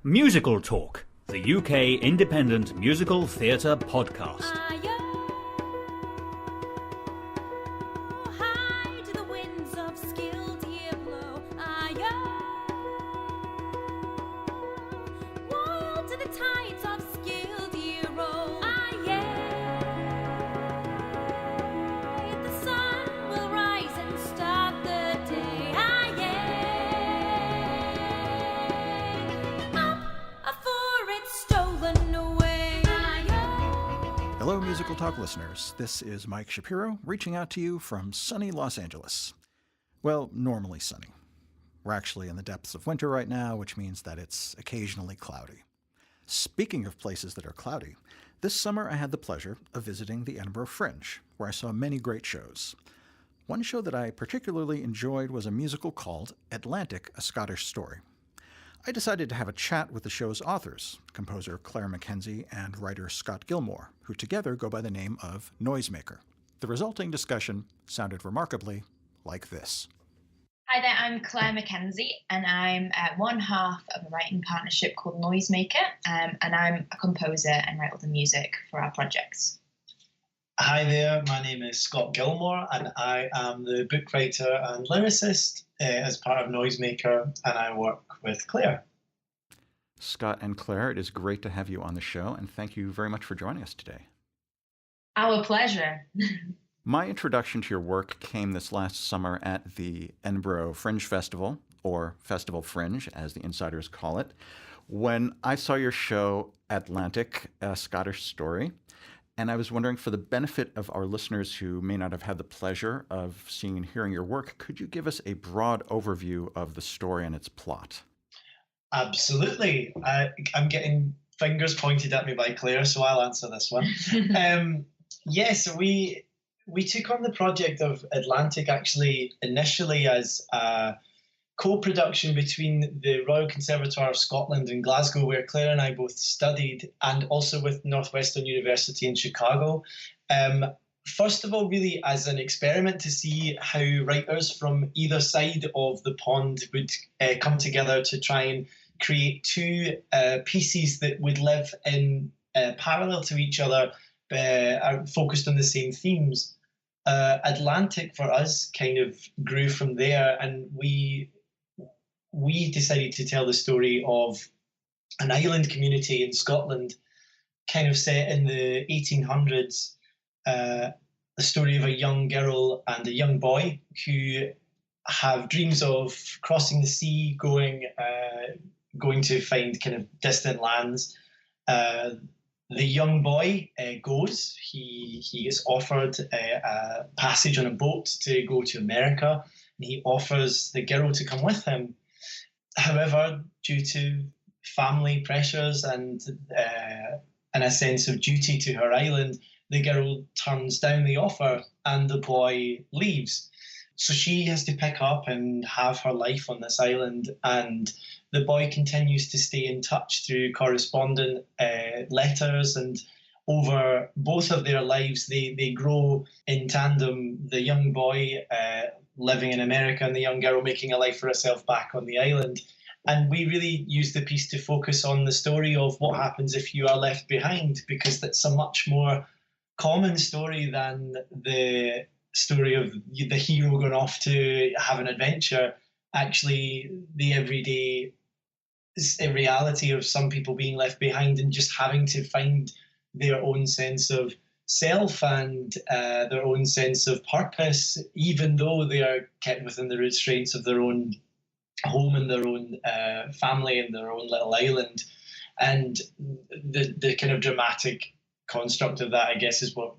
Musical Talk, the UK independent musical theatre podcast. Hello, Musical Talk listeners. This is Mike Shapiro reaching out to you from sunny Los Angeles. Well, normally sunny. We're actually in the depths of winter right now, which means that it's occasionally cloudy. Speaking of places that are cloudy, this summer I had the pleasure of visiting the Edinburgh Fringe, where I saw many great shows. One show that I particularly enjoyed was a musical called Atlantic, a Scottish Story. I decided to have a chat with the show's authors, composer Claire McKenzie and writer Scott Gilmour, who together go by the name of Noisemaker. The resulting discussion sounded remarkably like this. Hi there, I'm Claire McKenzie, and I'm one half of a writing partnership called Noisemaker, and I'm a composer and write all the music for our projects. Hi there, my name is Scott Gilmour, and I am the book writer and lyricist as part of Noisemaker, and I work with Claire. Scott and Claire, it is great to have you on the show, and thank you very much for joining us today. Our pleasure. My introduction to your work came this last summer at the Edinburgh Fringe Festival, or Festival Fringe, as the insiders call it, when I saw your show Atlantic, a Scottish Story. And I was wondering, for the benefit of our listeners who may not have had the pleasure of seeing and hearing your work, could you give us a broad overview of the story and its plot? Absolutely. I'm getting fingers pointed at me by Claire, so I'll answer this one. So we took on the project of Atlantic actually initially as a co-production between the Royal Conservatoire of Scotland in Glasgow, where Claire and I both studied, and also with Northwestern University in Chicago. First of all, really as an experiment to see how writers from either side of the pond would come together to try and create two pieces that would live in parallel to each other, are focused on the same themes. Atlantic for us kind of grew from there, and we decided to tell the story of an island community in Scotland, kind of set in the 1800s, the story of a young girl and a young boy who have dreams of crossing the sea, going to find kind of distant lands. The young boy goes. He is offered a passage on a boat to go to America, and he offers the girl to come with him. However, due to family pressures and a sense of duty to her island, the girl turns down the offer and the boy leaves. So she has to pick up and have her life on this island, and the boy continues to stay in touch through correspondent letters, and over both of their lives they grow in tandem, the young boy living in America and the young girl making a life for herself back on the island. And we really use the piece to focus on the story of what happens if you are left behind, because that's a much more common story than the story of the hero going off to have an adventure. Actually, the everyday reality of some people being left behind and just having to find their own sense of self and their own sense of purpose, even though they are kept within the restraints of their own home and their own family and their own little island. And the kind of dramatic construct of that, I guess, is what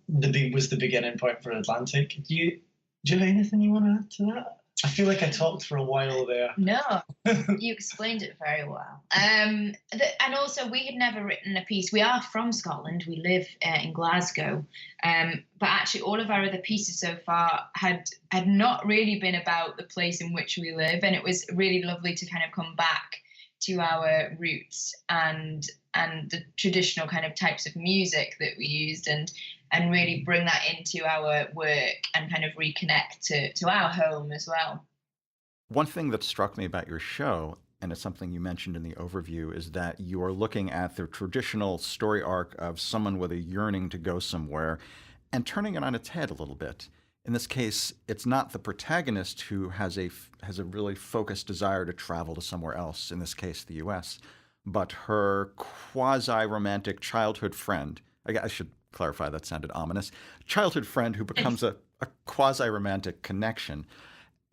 was the beginning point for Atlantic. Do you have anything you want to add to that? I feel like I talked for a while there. No, you explained it very well. And also, we had never written a piece. We are from Scotland. We live in Glasgow. But actually, all of our other pieces so far had not really been about the place in which we live. And it was really lovely to kind of come back to our roots and the traditional kind of types of music that we used, and really bring that into our work and kind of reconnect to our home as well. One thing that struck me about your show and it's something you mentioned in the overview, is that you are looking at the traditional story arc of someone with a yearning to go somewhere and turning it on its head a little bit. In this case, it's not the protagonist who has a really focused desire to travel to somewhere else, in this case, the U.S., but her quasi-romantic childhood friend. I should clarify, that sounded ominous. Childhood friend who becomes a quasi-romantic connection.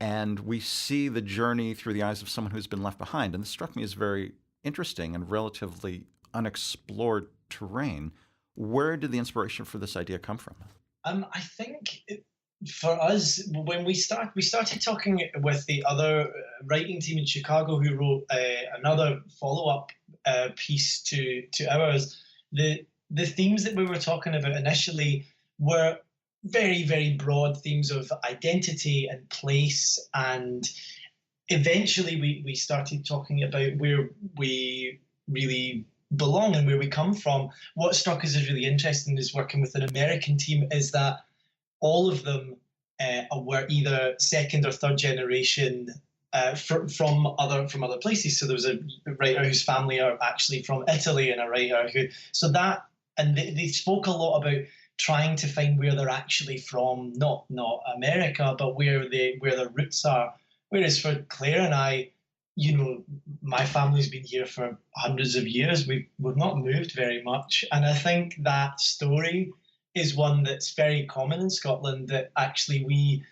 And we see the journey through the eyes of someone who's been left behind. And this struck me as very interesting and relatively unexplored terrain. Where did the inspiration for this idea come from? I think for us, when we started talking with the other writing team in Chicago who wrote another follow-up piece to ours, the themes that we were talking about initially were very, very broad themes of identity and place, and eventually we started talking about where we really belong and where we come from. What struck us as really interesting is working with an American team is that all of them were either second or third generation from other places. So there was a writer whose family are actually from Italy, and a writer who they spoke a lot about trying to find where they're actually from, not America, but where their roots are. Whereas for Claire and I, my family's been here for hundreds of years. We've not moved very much, and I think that story is one that's very common in Scotland. That actually we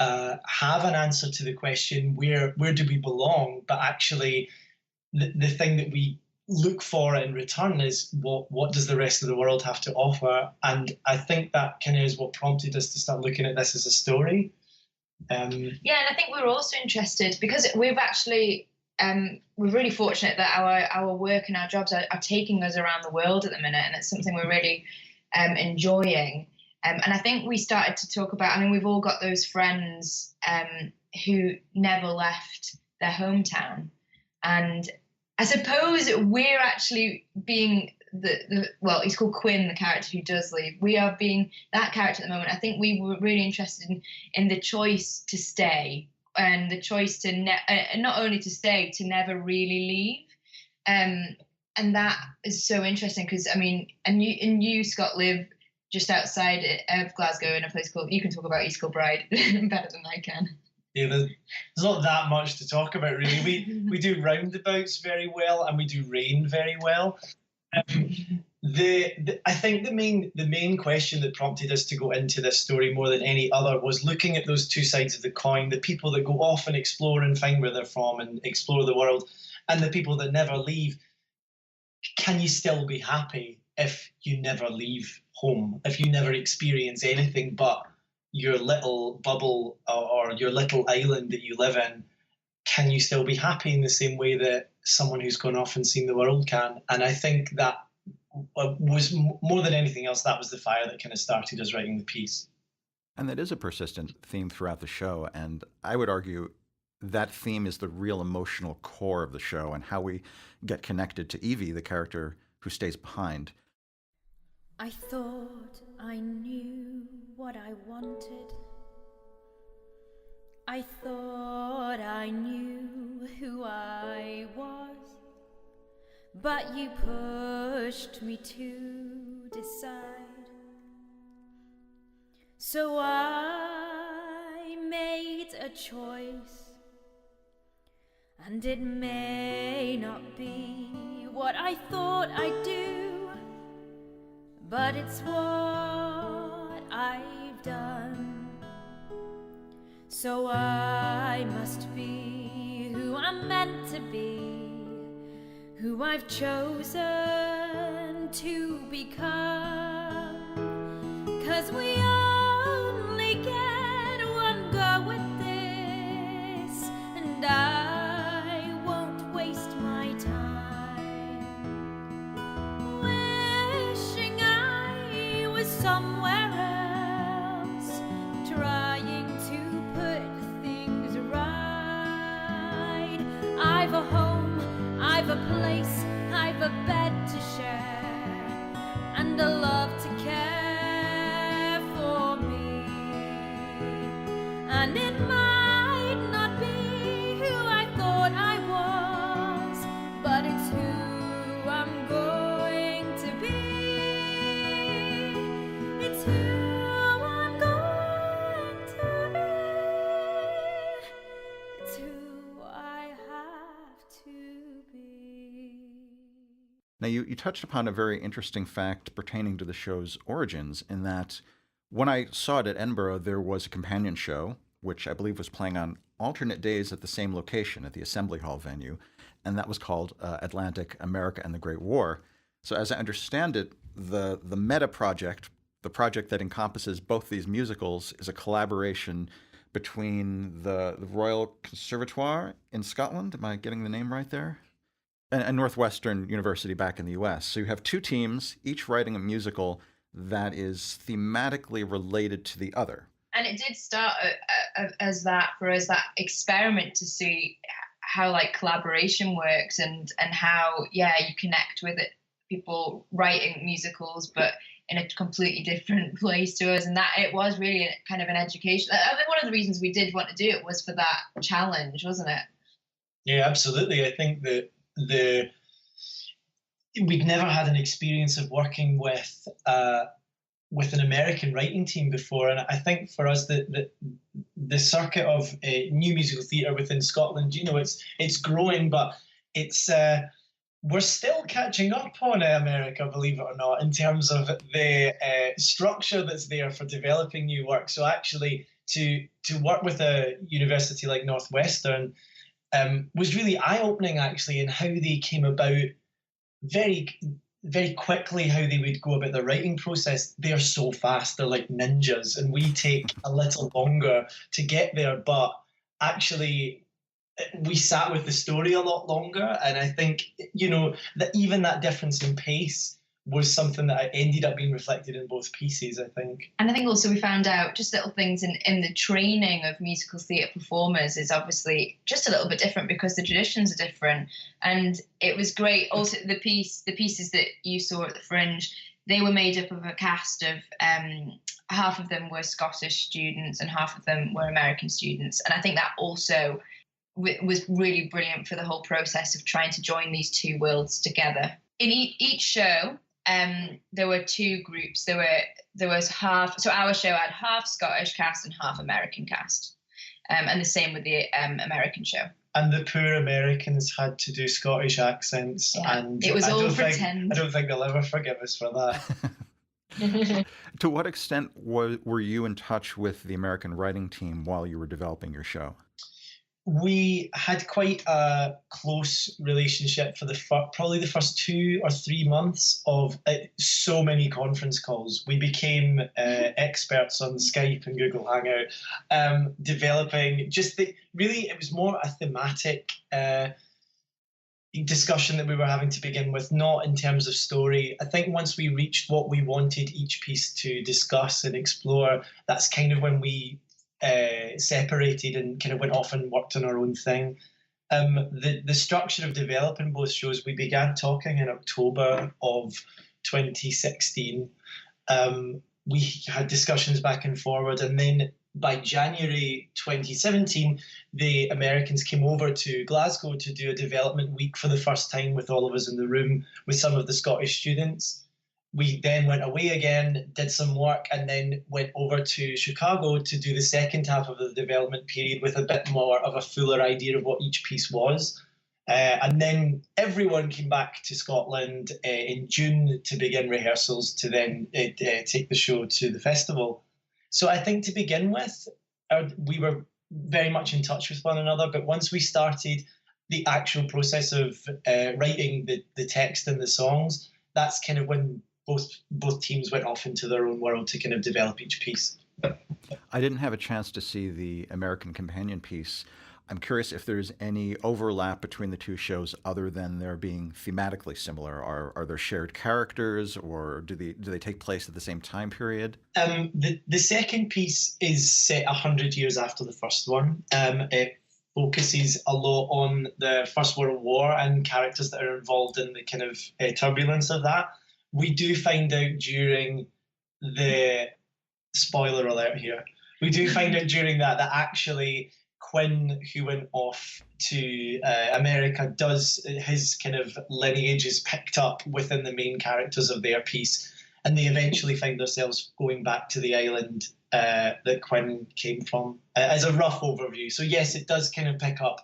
have an answer to the question where do we belong, but actually the thing that we look for in return is what does the rest of the world have to offer. And I think that kind of is what prompted us to start looking at this as a story. Yeah, and I think we're also interested because we've actually we're really fortunate that our work and our jobs are taking us around the world at the minute, and it's something we're really enjoying. And I think we started to talk about, we've all got those friends who never left their hometown. And I suppose we're actually being well, he's called Quinn, the character who does leave. We are being that character at the moment. I think we were really interested in the choice to stay and the choice to not only to stay, to never really leave. And that is so interesting because, and you, Scott, live just outside of Glasgow in a place called, you can talk about East Kilbride better than I can. Yeah, there's not that much to talk about, really. We do roundabouts very well, and we do rain very well. I think the main question that prompted us to go into this story more than any other was looking at those two sides of the coin: the people that go off and explore and find where they're from and explore the world, and the people that never leave. Can you still be happy if you never leave home, if you never experience anything but your little bubble or your little island that you live in? Can you still be happy in the same way that someone who's gone off and seen the world can? And I think that was, more than anything else, that was the fire that kind of started us writing the piece. And that is a persistent theme throughout the show. And I would argue that theme is the real emotional core of the show and how we get connected to Evie, the character who stays behind. I thought I knew what I wanted. I thought I knew who I was, but you pushed me to decide. So I made a choice, and it may not be what I thought I'd do, but it's what I've done. So I must be who I'm meant to be, who I've chosen to become. 'Cause we only get one go at this, and I won't waste my time wishing I was somewhere else, trying to put things right. I've a home, I've a place, I've a bed to share, and a love to care for me. And it might not be who I thought I Now, you touched upon a very interesting fact pertaining to the show's origins, in that when I saw it at Edinburgh, there was a companion show, which I believe was playing on alternate days at the same location, at the Assembly Hall venue, and that was called Atlantic, America and the Great War. So as I understand it, the metaproject, the project that encompasses both these musicals, is a collaboration between the Royal Conservatoire in Scotland. Am I getting the name right there? And Northwestern University back in the US. So you have two teams, each writing a musical that is thematically related to the other. And it did start as that, for us, that experiment to see how like collaboration works and how, you connect with it, people writing musicals, but in a completely different place to us. And that it was really kind of an education. I think one of the reasons we did want to do it was for that challenge, wasn't it? Yeah, absolutely. I think that we'd never had an experience of working with an American writing team before, and I think for us the circuit of new musical theatre within Scotland, it's growing, but it's we're still catching up on America, believe it or not, in terms of the structure that's there for developing new work. So actually, to work with a university like Northwestern was really eye-opening, actually, in how they came about very, very quickly, how they would go about the writing process. They're so fast, they're like ninjas, and we take a little longer to get there, but actually we sat with the story a lot longer. And I think, that even that difference in pace was something that ended up being reflected in both pieces, I think. And I think also we found out just little things in the training of musical theatre performers is obviously just a little bit different because the traditions are different. And it was great. Also, the pieces that you saw at the Fringe, they were made up of a cast of half of them were Scottish students and half of them were American students. And I think that also was really brilliant for the whole process of trying to join these two worlds together. In each show, there were two groups. There was half. So our show had half Scottish cast and half American cast, and the same with the American show. And the poor Americans had to do Scottish accents, and it was all pretend. I don't think they'll ever forgive us for that. To what extent were you in touch with the American writing team while you were developing your show? We had quite a close relationship for probably the first 2 or 3 months of so many conference calls. We became experts on Skype and Google Hangout, developing really it was more a thematic discussion that we were having to begin with, not in terms of story. I think once we reached what we wanted each piece to discuss and explore, that's kind of when we separated and kind of went off and worked on our own thing. The structure of developing both shows, we began talking in October of 2016. We had discussions back and forward, and then by January 2017, the Americans came over to Glasgow to do a development week for the first time with all of us in the room with some of the Scottish students. We then went away again, did some work, and then went over to Chicago to do the second half of the development period with a bit more of a fuller idea of what each piece was. And then everyone came back to Scotland in June to begin rehearsals to then take the show to the festival. So I think to begin with, we were very much in touch with one another. But once we started the actual process of writing the text and the songs, that's kind of when both teams went off into their own world to kind of develop each piece. I didn't have a chance to see the American companion piece. I'm curious if there's any overlap between the two shows other than there being thematically similar. Are there shared characters, or do they take place at the same time period? The second piece is set 100 years after the first one. It focuses a lot on the First World War and characters that are involved in the kind of turbulence of that. We do find out during the spoiler alert here. We do find out during that actually Quinn, who went off to America, his kind of lineage is picked up within the main characters of their piece, and they eventually find themselves going back to the island that Quinn came from, as a rough overview. So yes, it does kind of pick up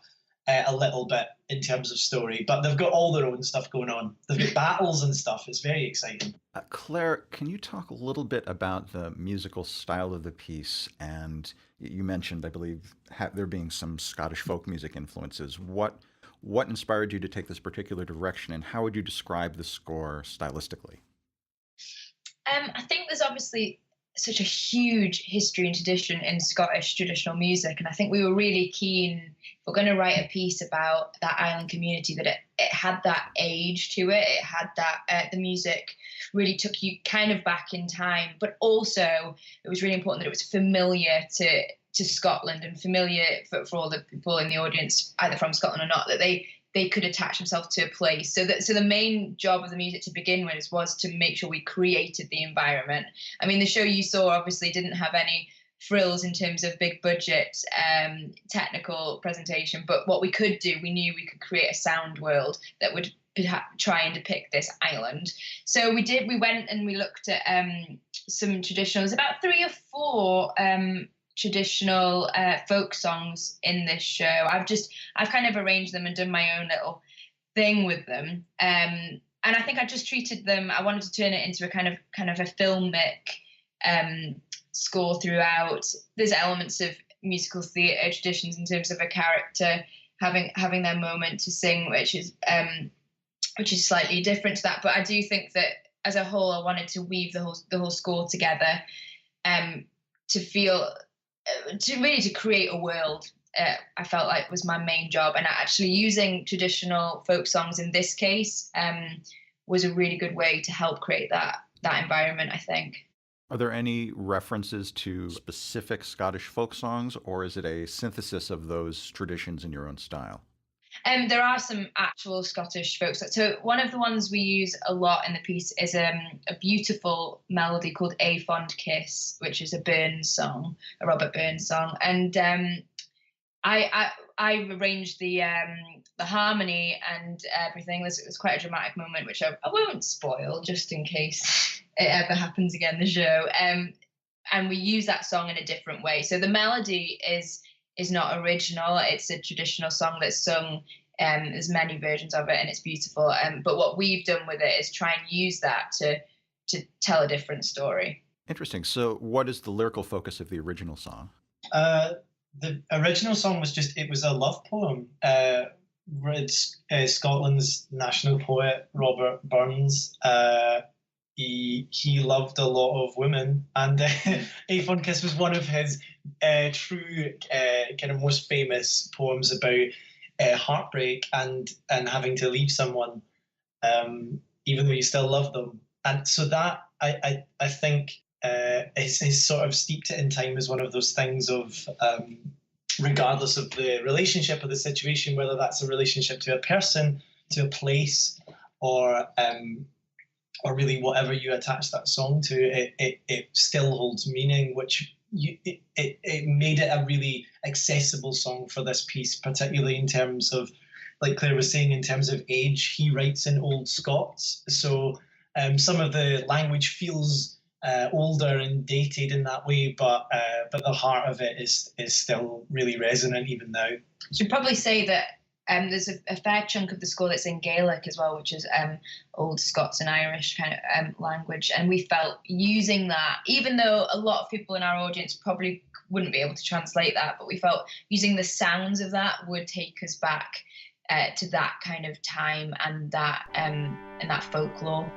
a little bit in terms of story, but they've got all their own stuff going on. They've got battles and stuff. It's very exciting. Claire, can you talk a little bit about the musical style of the piece? And you mentioned, I believe, there being some Scottish folk music influences. What inspired you to take this particular direction, and how would you describe the score stylistically? I think there's obviously such a huge history and tradition in Scottish traditional music, and I think we were really keen, if we're going to write a piece about that island community, that it had that age to it. It had that the music really took you kind of back in time, but also it was really important that it was familiar to Scotland and familiar for all the people in the audience, either from Scotland or not, that they could attach themselves to a place. So the main job of the music to begin with was to make sure we created the environment. I mean, the show you saw obviously didn't have any frills in terms of big budget technical presentation, but what we could do, we knew we could create a sound world that would try and depict this island. So we went and we looked at some traditional, there's about 3 or 4 traditional folk songs in this show. I've kind of arranged them and done my own little thing with them. And I think I just treated them, I wanted to turn it into a kind of a filmic score throughout. There's elements of musical theatre traditions in terms of a character having their moment to sing, which is slightly different to that. But I do think that as a whole, I wanted to weave the whole score together to create a world. I felt like was my main job, and actually using traditional folk songs in this case was a really good way to help create that environment, I think. Are there any references to specific Scottish folk songs, or is it a synthesis of those traditions in your own style? There are some actual Scottish folk songs. So one of the ones we use a lot in the piece is a beautiful melody called A Fond Kiss, which is a Burns song, a Robert Burns song. And I arranged the harmony and everything. There's quite a dramatic moment, which I won't spoil, just in case it ever happens again, the show. And we use that song in a different way. So the melody is not original. It's a traditional song that's sung. There's many versions of it, and it's beautiful. But what we've done with it is try and use that to tell a different story. Interesting. So what is the lyrical focus of the original song? The original song it was a love poem. Scotland's national poet, Robert Burns, he loved a lot of women, and A Fond Kiss was one of his true kind of most famous poems about heartbreak and having to leave someone, even though you still love them. And so that I think is sort of steeped it in time as one of those things of regardless of the relationship or the situation, whether that's a relationship to a person, to a place, or really whatever you attach that song to, it still holds meaning, which it made it a really accessible song for this piece, particularly in terms of, like Claire was saying, in terms of age. He writes in Old Scots, so some of the language feels older and dated in that way, but the heart of it is still really resonant even now. I should probably say that there's a fair chunk of the score that's in Gaelic as well, which is Old Scots and Irish kind of language. And we felt using that, even though a lot of people in our audience probably wouldn't be able to translate that, but we felt using the sounds of that would take us back to that kind of time and that folklore.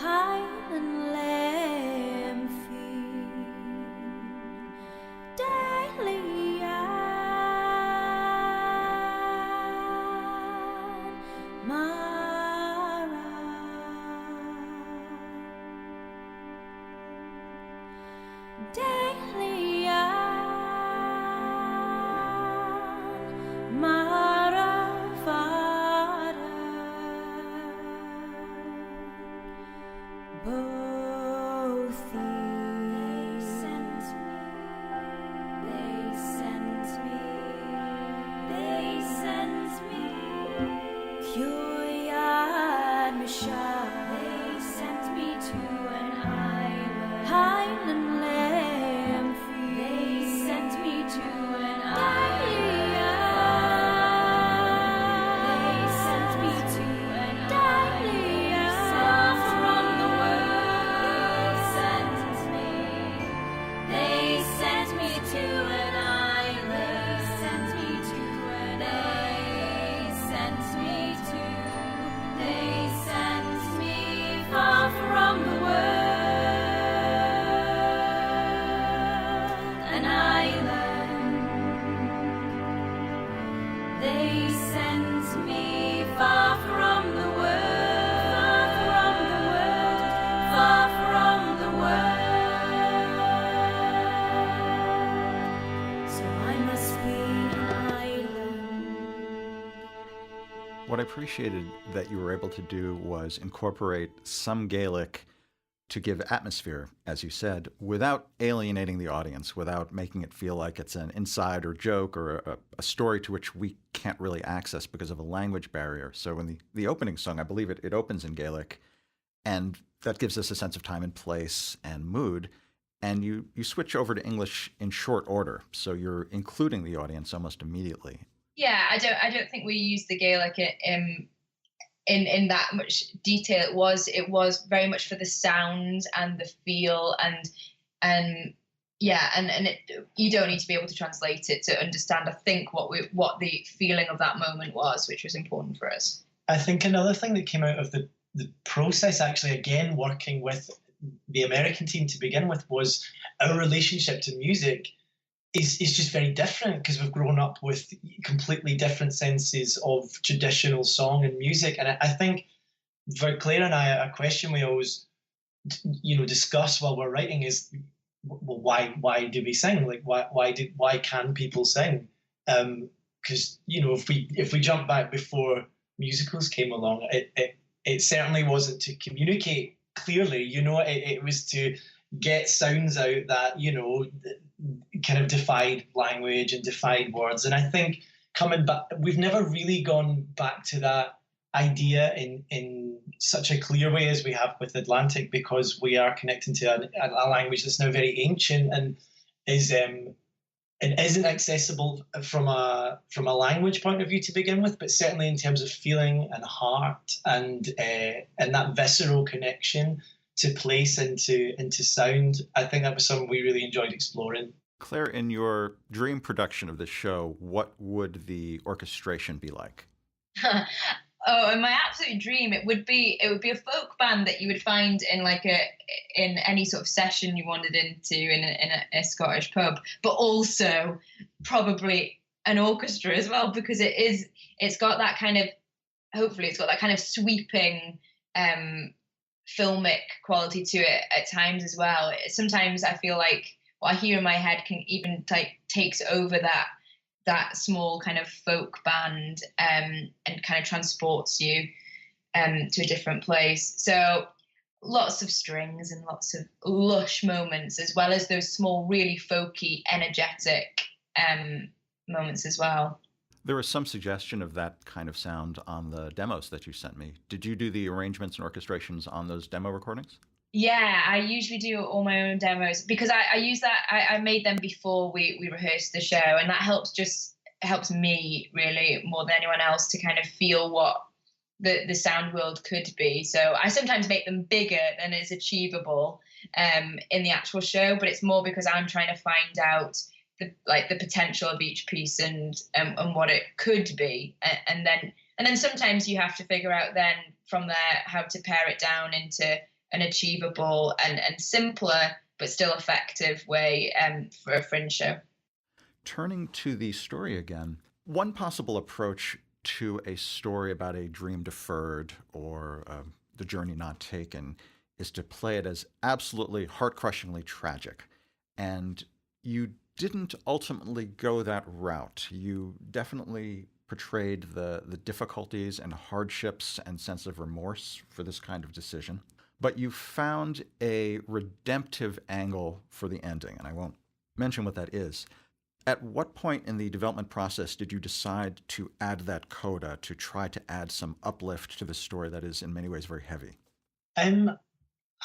Highland Lamb daily Mara daily Mara Fara. Both they sent me, Kyoya to an island, Highland lamb free. They sent me to an island. They sent me to an island, far from the world. They sent me to an island. They sent me to an island. They sent me far from the world. An island. They sent me far from the world. Far from the world. So I must be an island. What I appreciated that you were able to do was incorporate some Gaelic to give atmosphere, as you said, without alienating the audience, without making it feel like it's an inside or joke or a story to which we can't really access because of a language barrier. So in the opening song, I believe it opens in Gaelic, and that gives us a sense of time and place and mood. And you switch over to English in short order, so you're including the audience almost immediately. Yeah, I don't think we used the Gaelic in that much detail. It was very much for the sound and the feel and you don't need to be able to translate it to understand, I think, what the feeling of that moment was, which was important for us. I think another thing that came out of the process, actually, again, working with the American team to begin with, was our relationship to music is just very different because we've grown up with completely different senses of traditional song and music. And I think for Claire and I, a question we always, discuss while we're writing is, well, why do we sing? Like, why can people sing? Because if we jump back before musicals came along, it certainly wasn't to communicate clearly. It was to get sounds out that kind of defied language and defied words. And I think coming back, we've never really gone back to that idea in such a clear way as we have with Atlantic, because we are connecting to a language that's now very ancient and isn't accessible from a language point of view to begin with, but certainly in terms of feeling and heart and that visceral connection to place and to sound. I think that was something we really enjoyed exploring. Claire, in your dream production of this show, what would the orchestration be like? Oh, in my absolute dream, it would be a folk band that you would find in in any sort of session you wandered into in a Scottish pub, but also probably an orchestra as well, because it's got that kind of, hopefully it's got that kind of sweeping filmic quality to it at times as well. Sometimes I feel like what I hear in my head can even takes over that small kind of folk band and kind of transports you to a different place. So lots of strings and lots of lush moments, as well as those small, really folky, energetic moments as well. There was some suggestion of that kind of sound on the demos that you sent me. Did you do the arrangements and orchestrations on those demo recordings? Yeah, I usually do all my own demos because I use that. I made them before we rehearsed the show, and that helps me really more than anyone else to kind of feel what the sound world could be. So I sometimes make them bigger than is achievable in the actual show, but it's more because I'm trying to find out the potential of each piece and what it could be, and then sometimes you have to figure out then from there how to pare it down into an achievable and simpler but still effective way for a fringe show. Turning to the story again, one possible approach to a story about a dream deferred or the journey not taken is to play it as absolutely heart-crushingly tragic. And you didn't ultimately go that route. You definitely portrayed the difficulties and hardships and sense of remorse for this kind of decision. But you found a redemptive angle for the ending, and I won't mention what that is. At what point in the development process did you decide to add that coda, to try to add some uplift to the story that is in many ways very heavy?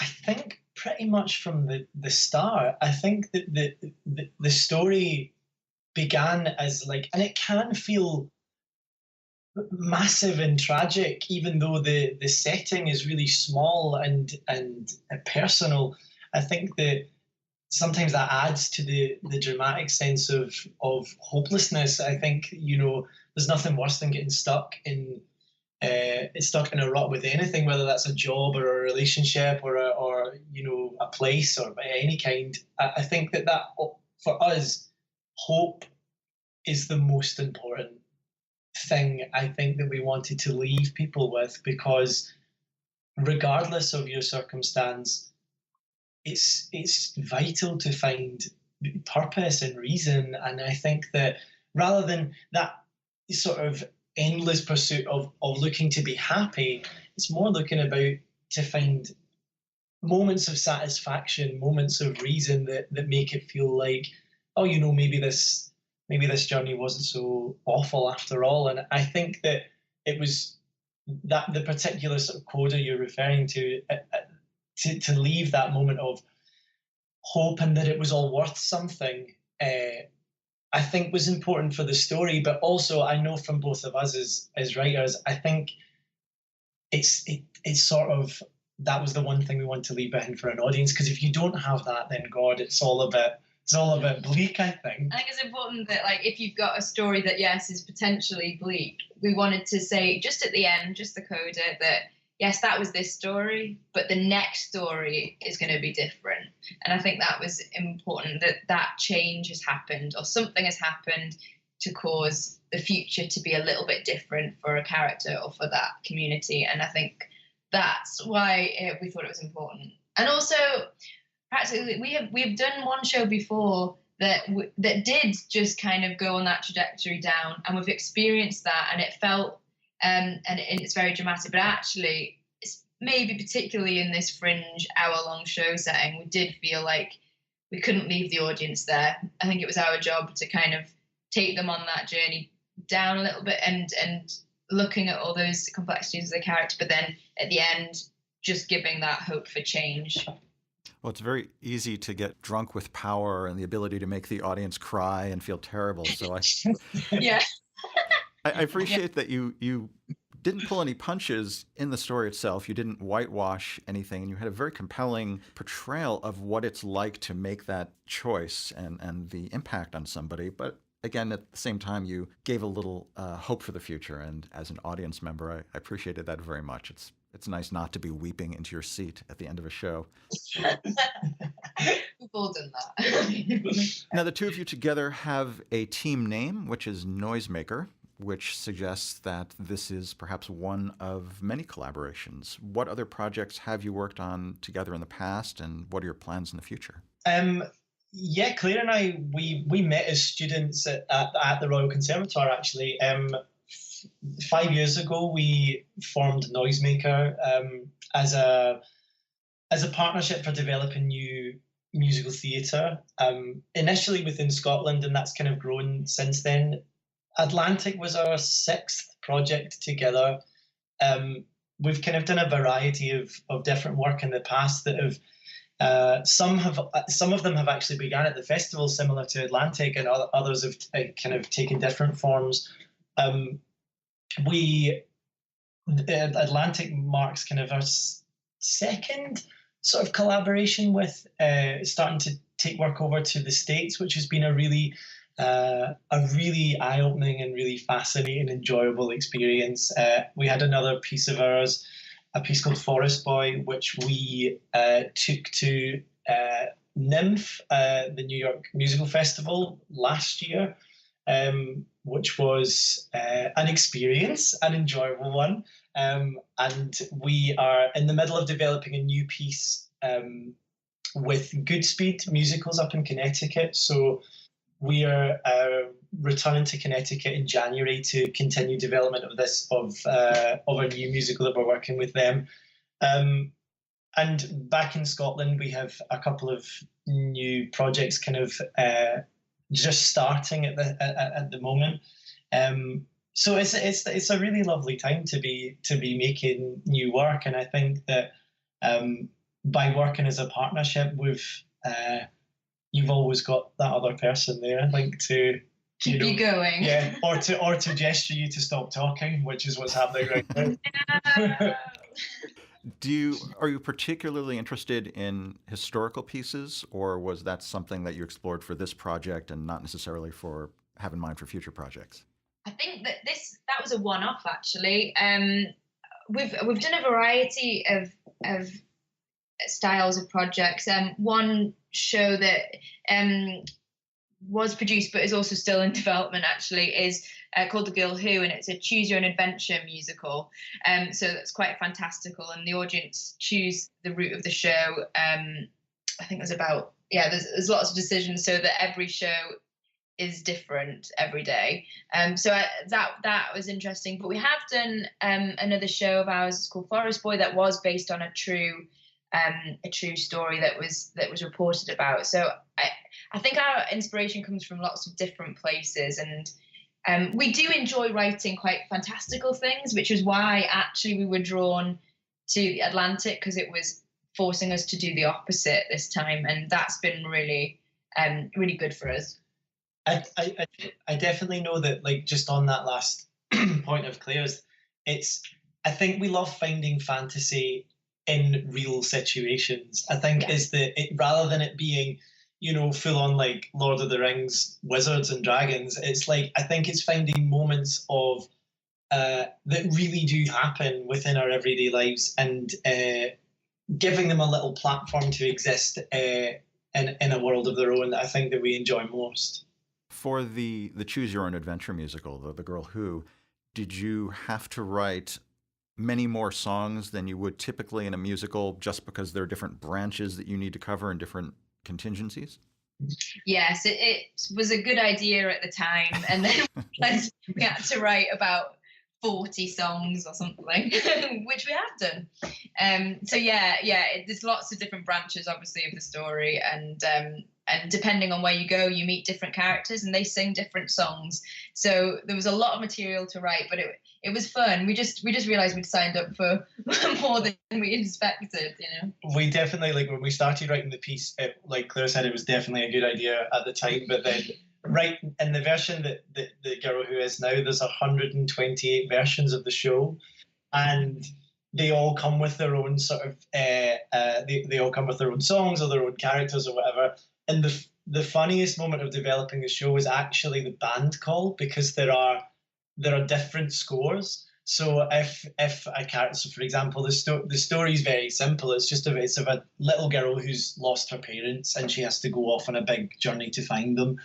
I think pretty much from the start. I think that the story began as like, and it can feel massive and tragic, even though the setting is really small and personal. I think that sometimes that adds to the dramatic sense of hopelessness. I think, you know, there's nothing worse than getting stuck in a rut with anything, whether that's a job or a relationship or you know, a place or any kind. I think that for us, hope is the most important thing I think that we wanted to leave people with, because regardless of your circumstance, it's vital to find purpose and reason. And I think that rather than that sort of endless pursuit of looking to be happy, it's more looking about to find moments of satisfaction, moments of reason that make it feel like, oh, you know, maybe this journey wasn't so awful after all. And I think that it was that the particular sort of coda you're referring to leave that moment of hope and that it was all worth something, I think was important for the story. But also, I know from both of us as writers, I think it's sort of, that was the one thing we want to leave behind for an audience, because if you don't have that, then God, it's all a bit bleak, I think. I think it's important that, like, if you've got a story that, yes, is potentially bleak, we wanted to say just at the end, just the coda, that yes, that was this story, but the next story is going to be different. And I think that was important, that change has happened, or something has happened to cause the future to be a little bit different for a character or for that community. And I think that's why we thought it was important. And also, practically, we've done one show before that did just kind of go on that trajectory down, and we've experienced that, and it felt and it's very dramatic. But actually, it's maybe particularly in this fringe hour-long show setting, we did feel like we couldn't leave the audience there. I think it was our job to kind of take them on that journey down a little bit, and looking at all those complexities of the character, but then at the end, just giving that hope for change. Well, it's very easy to get drunk with power and the ability to make the audience cry and feel terrible. So Yeah. I appreciate that you didn't pull any punches in the story itself. You didn't whitewash anything, and you had a very compelling portrayal of what it's like to make that choice and the impact on somebody. But again, at the same time, you gave a little hope for the future. And as an audience member, I appreciated that very much. It's nice not to be weeping into your seat at the end of a show. We've all done that. Now, the two of you together have a team name, which is Noisemaker, which suggests that this is perhaps one of many collaborations. What other projects have you worked on together in the past, and what are your plans in the future? Yeah, Claire and I, we met as students at the Royal Conservatoire, actually. 5 years ago, we formed Noisemaker as a partnership for developing new musical theatre, initially within Scotland, and that's kind of grown since then. Atlantic was our 6th project together. We've kind of done a variety of different work in the past that have some of them have actually begun at the festival, similar to Atlantic, and others have kind of taken different forms. Atlantic marks kind of our second sort of collaboration with starting to take work over to the States, which has been a really eye-opening and really fascinating, enjoyable experience. We had another piece of ours, a piece called Forest Boy, which we took to NYMF, the New York Musical Festival, last year, which was an experience, an enjoyable one. And we are in the middle of developing a new piece with Goodspeed Musicals up in Connecticut. So we are returning to Connecticut in January to continue development of a new musical that we're working with them. And back in Scotland, we have a couple of new projects kind of just starting at the moment. So it's a really lovely time to be making new work, and I think that by working as a partnership, you've always got that other person there, like to keep you going. Yeah, or to gesture you to stop talking, which is what's happening right now. Are you particularly interested in historical pieces, or was that something that you explored for this project and not necessarily have in mind for future projects? I think that that was a one-off actually. We've done a variety of styles of projects. One show that was produced but is also still in development actually is called The Girl Who, and it's a choose your own adventure musical. So that's quite fantastical, and the audience choose the route of the show. I think there's lots of decisions so that every show is different every day. So that was interesting. But we have done another show of ours. It's called Forest Boy, that was based on a true story that was reported about. So I think our inspiration comes from lots of different places, and we do enjoy writing quite fantastical things, which is why actually we were drawn to the Atlantic, because it was forcing us to do the opposite this time, and that's been really really good for us. I definitely know that, like, just on that last point of Claire's, I think we love finding fantasy in real situations. I think rather than it being, full on like Lord of the Rings, wizards and dragons, it's like, I think it's finding moments of that really do happen within our everyday lives, and giving them a little platform to exist in a world of their own that I think that we enjoy most. For the Choose Your Own Adventure musical, The Girl Who, did you have to write many more songs than you would typically in a musical, just because there are different branches that you need to cover and different contingencies? Yes, it was a good idea at the time, and then we had to write about 40 songs or something, which we have done. So there's lots of different branches, obviously, of the story, and depending on where you go, you meet different characters and they sing different songs. So there was a lot of material to write, but it was fun. We just realized we'd signed up for more than we expected, We definitely, like, when we started writing the piece, like Claire said, it was definitely a good idea at the time, but then right in the version that the Girl Who is now, there's 128 versions of the show, and they all come with their own sort of they all come with their own songs or their own characters or whatever. And the funniest moment of developing the show was actually the band call, because there are different scores. So if a character, so for example, the story is very simple. It's of a little girl who's lost her parents, and she has to go off on a big journey to find them.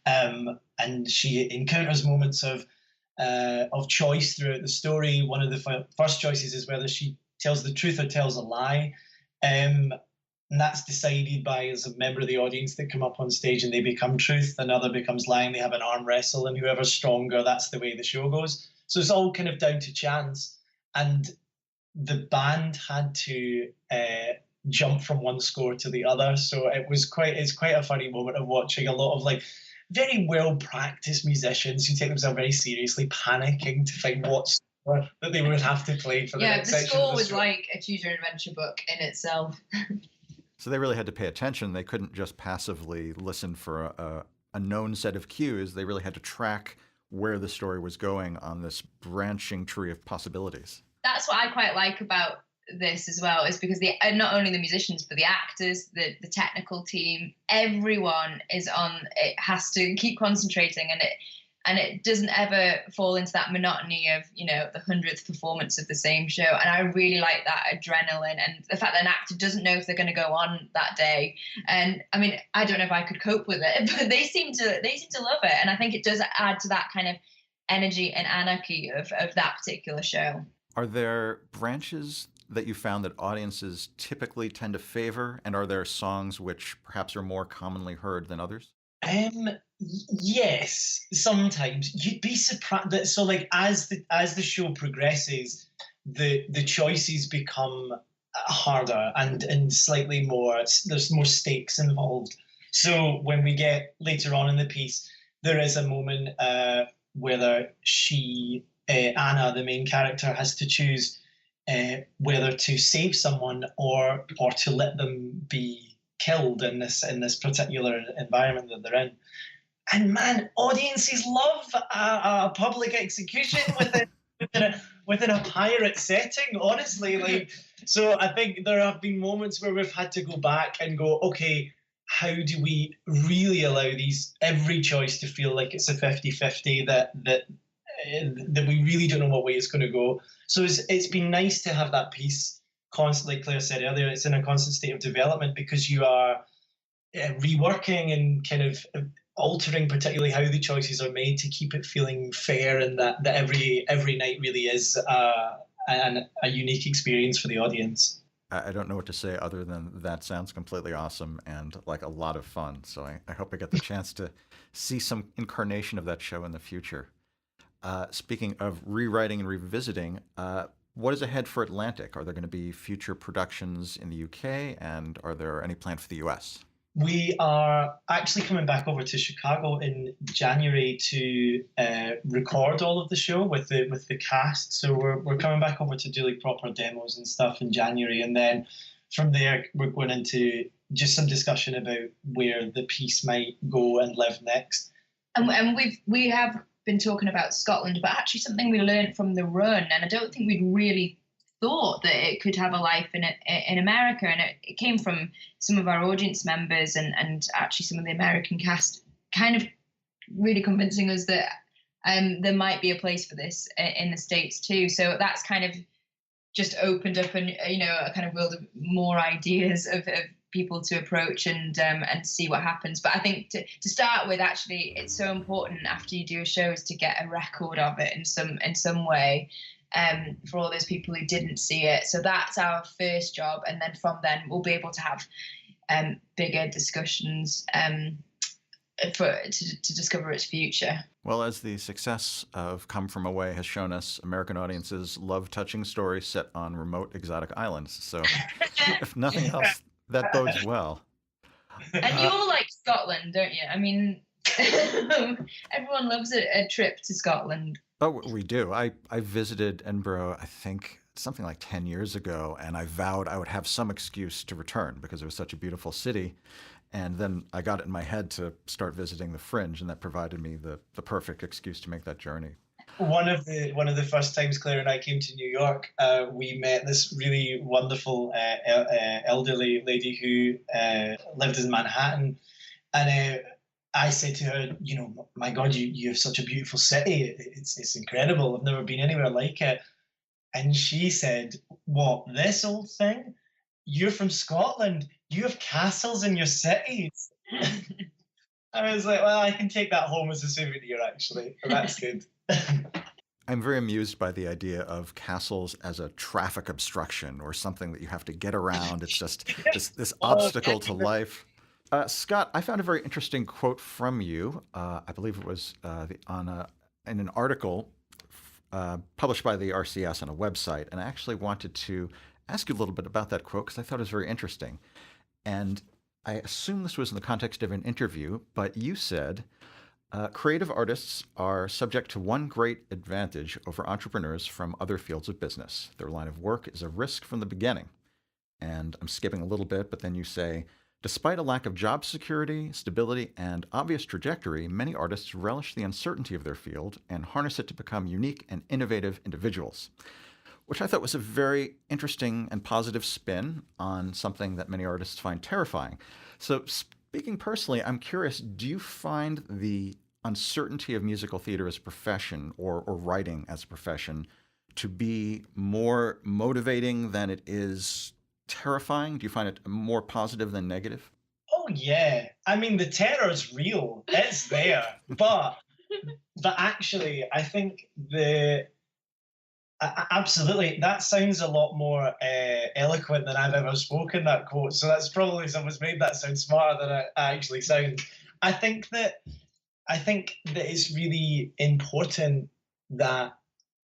And she encounters moments of choice throughout the story. One of the first choices is whether she tells the truth or tells a lie. And that's decided by, as a member of the audience, that come up on stage and they become truth, another becomes lie, and they have an arm wrestle, and whoever's stronger, that's the way the show goes. So it's all kind of down to chance. And the band had to jump from one score to the other. So it's quite a funny moment of watching a lot of, like, very well practiced musicians who take themselves very seriously panicking to find what score that they would have to play for the next section. The score was like a choose your own adventure book in itself. So they really had to pay attention. They couldn't just passively listen for a known set of cues. They really had to track where the story was going on this branching tree of possibilities. That's what I quite like about this as well, is because not only the musicians, but the actors, the technical team, everyone is on. It has to keep concentrating, and it doesn't ever fall into that monotony of, the 100th performance of the same show. And I really like that adrenaline and the fact that an actor doesn't know if they're going to go on that day. And I mean, I don't know if I could cope with it, but they seem to love it. And I think it does add to that kind of energy and anarchy of that particular show. Are there branches that you found that audiences typically tend to favor? And are there songs which perhaps are more commonly heard than others? Yes, sometimes. You'd be surprised that, so like as the show progresses, the choices become harder and slightly more, there's more stakes involved. So when we get later on in the piece, there is a moment whether Anna, the main character, has to choose whether to save someone or to let them be killed in this particular environment that they're in. And man, audiences love a public execution within a pirate setting. Honestly, like, so I think there have been moments where we've had to go back and go, okay, how do we really allow every choice to feel like it's a 50-50, that we really don't know what way it's going to go. So it's been nice to have that piece constantly. Claire said earlier, it's in a constant state of development because you are reworking and kind of altering particularly how the choices are made to keep it feeling fair, and that every night really is a unique experience for the audience. I don't know what to say other than that sounds completely awesome and like a lot of fun. So I hope I get the chance to see some incarnation of that show in the future. Speaking of rewriting and revisiting, what is ahead for Atlantic? Are there going to be future productions in the UK, and are there any planned for the US? We are actually coming back over to Chicago in January to record all of the show with the cast. So we're coming back over to do like proper demos and stuff in January, and then from there we're going into just some discussion about where the piece might go and live next. And we have been talking about Scotland, but actually something we learned from the run, and I don't think we'd really thought that it could have a life in America, and it came from some of our audience members and actually some of the American cast kind of really convincing us that there might be a place for this in the States too. So that's kind of just opened up a kind of world of more ideas of people to approach and see what happens. But I think to start with, actually, it's so important after you do a show is to get a record of it in some way. For all those people who didn't see it. So that's our first job. And then from then we'll be able to have bigger discussions to discover its future. Well, as the success of Come From Away has shown us, American audiences love touching stories set on remote exotic islands. So if nothing else, that bodes well. And you all like Scotland, don't you? I mean, everyone loves a trip to Scotland. Oh, we do. I visited Edinburgh, I think, something like 10 years ago, and I vowed I would have some excuse to return because it was such a beautiful city. And then I got it in my head to start visiting the Fringe, and that provided me the perfect excuse to make that journey. One of the first times Claire and I came to New York, we met this really wonderful elderly lady who lived in Manhattan, and I said to her, my God, you have such a beautiful city. It's incredible. I've never been anywhere like it. And she said, what, this old thing? You're from Scotland. You have castles in your cities. I was like, well, I can take that home as a souvenir, actually. But that's good. I'm very amused by the idea of castles as a traffic obstruction or something that you have to get around. It's just this obstacle to life. Scott, I found a very interesting quote from you. I believe it was in an article published by the RCS on a website, and I actually wanted to ask you a little bit about that quote because I thought it was very interesting. And I assume this was in the context of an interview, but you said, creative artists are subject to one great advantage over entrepreneurs from other fields of business. Their line of work is a risk from the beginning. And I'm skipping a little bit, but then you say, despite a lack of job security, stability, and obvious trajectory, many artists relish the uncertainty of their field and harness it to become unique and innovative individuals, which I thought was a very interesting and positive spin on something that many artists find terrifying. So speaking personally, I'm curious, do you find the uncertainty of musical theater as a profession or writing as a profession to be more motivating than it is terrifying? Do you find it more positive than negative? Oh yeah, I mean the terror is real. It's there, but actually, I think absolutely that sounds a lot more eloquent than I've ever spoken. That quote, so that's probably someone's made that sound smarter than I actually sound. I think that it's really important that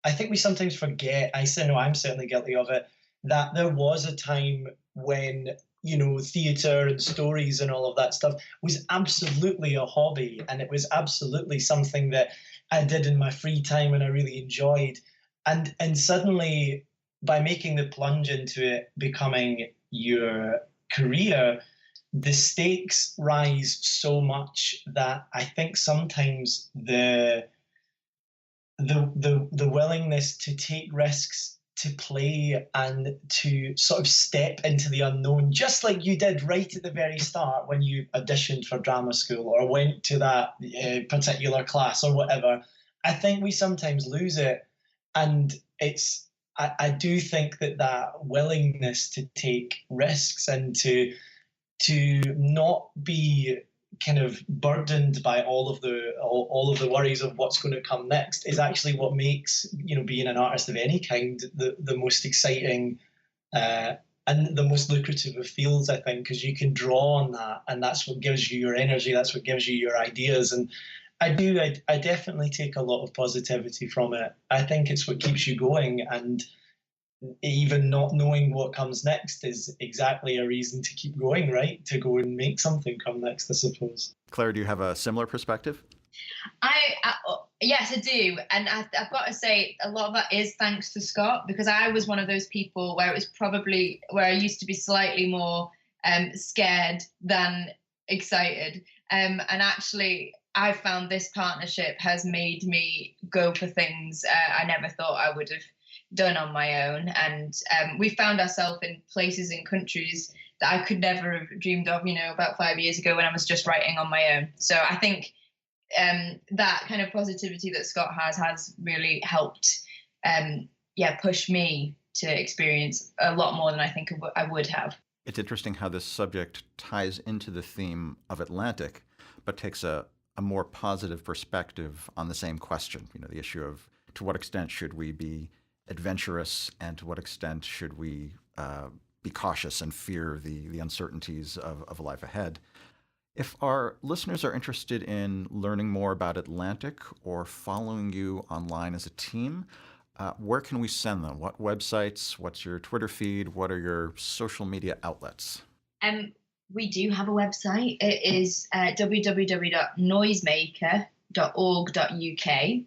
I think we sometimes forget. I know I'm certainly guilty of it. That there was a time when, theatre and stories and all of that stuff was absolutely a hobby, and it was absolutely something that I did in my free time and I really enjoyed. And suddenly by making the plunge into it becoming your career, the stakes rise so much that I think sometimes the willingness to take risks, to play and to sort of step into the unknown, just like you did right at the very start when you auditioned for drama school or went to that particular class or whatever. I think we sometimes lose it. And I do think that willingness to take risks and to not be kind of burdened by all of the worries of what's going to come next is actually what makes, being an artist of any kind the most exciting and the most lucrative of fields, I think, because you can draw on that, and that's what gives you your energy, that's what gives you your ideas. And I definitely take a lot of positivity from it. I think it's what keeps you going, and even not knowing what comes next is exactly a reason to keep going, right? To go and make something come next, I suppose. Claire, do you have a similar perspective? Yes, I do. And I've got to say, a lot of that is thanks to Scott, because I was one of those people where it was probably where I used to be slightly more scared than excited. And actually, I found this partnership has made me go for things I never thought I would have done on my own. And we found ourselves in places and countries that I could never have dreamed of, about 5 years ago when I was just writing on my own. So I think that kind of positivity that Scott has really helped push me to experience a lot more than I think I would have. It's interesting how this subject ties into the theme of Atlantic, but takes a more positive perspective on the same question, the issue of to what extent should we be adventurous and to what extent should we be cautious and fear the uncertainties of life ahead. If our listeners are interested in learning more about Atlantic or following you online as a team, where can we send them? What websites? What's your Twitter feed? What are your social media outlets? We do have a website. It is www.noisemaker.org.uk.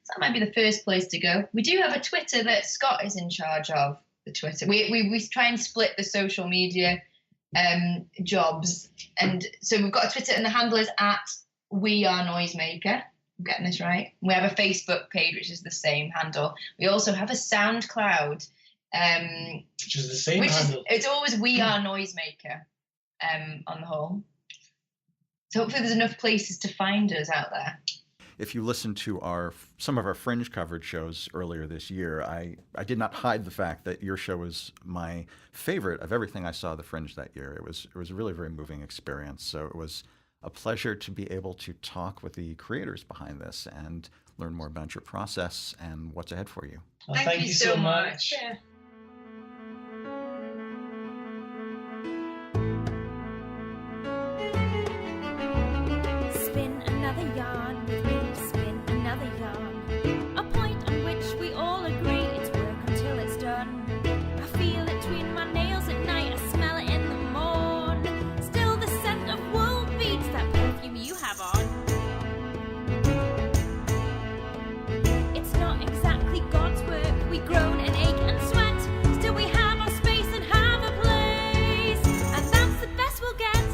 So that might be the first place to go. We do have a Twitter that Scott is in charge of, the Twitter. We try and split the social media jobs. And so we've got a Twitter, and the handle is @WeAreNoisemaker. I'm getting this right. We have a Facebook page, which is the same handle. We also have a SoundCloud. Which is the same handle. It's always We Are Noisemaker on the whole. So hopefully there's enough places to find us out there. If you listen to some of our Fringe coverage shows earlier this year, I did not hide the fact that your show was my favorite of everything I saw the Fringe that year. It was a really very moving experience. So it was a pleasure to be able to talk with the creators behind this and learn more about your process and what's ahead for you. Well, thank you so much. Yeah. Spin another yarn with me, spin another yarn. A point on which we all agree it's work until it's done. I feel it between my nails at night, I smell it in the morn. Still the scent of wool beats that perfume you have on. It's not exactly God's work, we groan and ache and sweat. Still we have our space and have a place, and that's the best we'll get.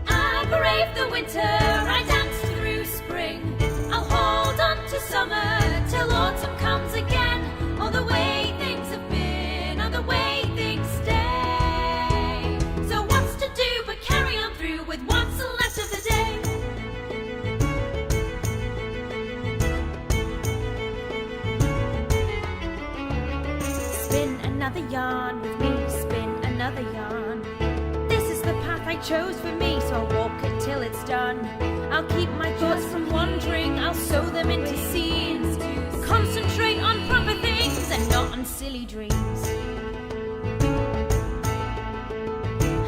I brave the winter, I dance through spring. I'll hold on to summer till autumn comes again. All the way things have been, all the way things stay. So what's to do but carry on through with what's left of the day? Spin another yarn with me, spin another yarn. This is the path I chose for me, so I'll walk it till it's done. I'll keep my thoughts from wandering, I'll sew them into scenes. Concentrate on proper things and not on silly dreams.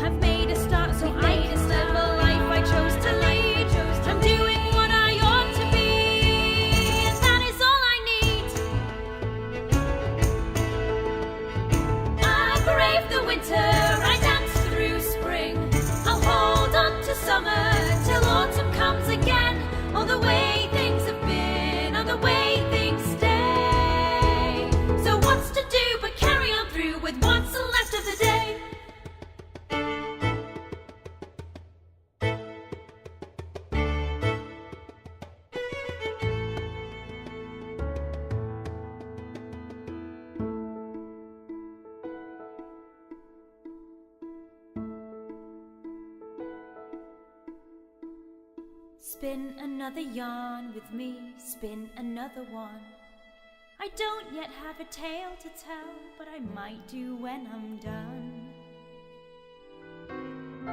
I've made a start, so I can live a life I chose to lead. I'm doing what I ought to be, and that is all I need. I brave the winter, I dance through spring. I'll hold on to summer till autumn comes again. All the way things have been, all the way things stay. Spin another yarn with me, spin another one. I don't yet have a tale to tell, but I might do when I'm done.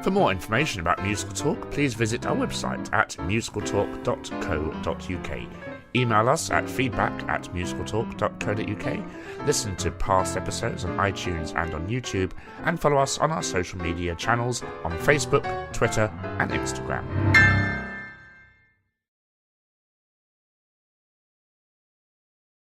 For more information about Musical Talk, please visit our website at musicaltalk.co.uk. Email us at feedback@musicaltalk.co.uk. Listen to past episodes on iTunes and on YouTube, and follow us on our social media channels on Facebook, Twitter, and Instagram.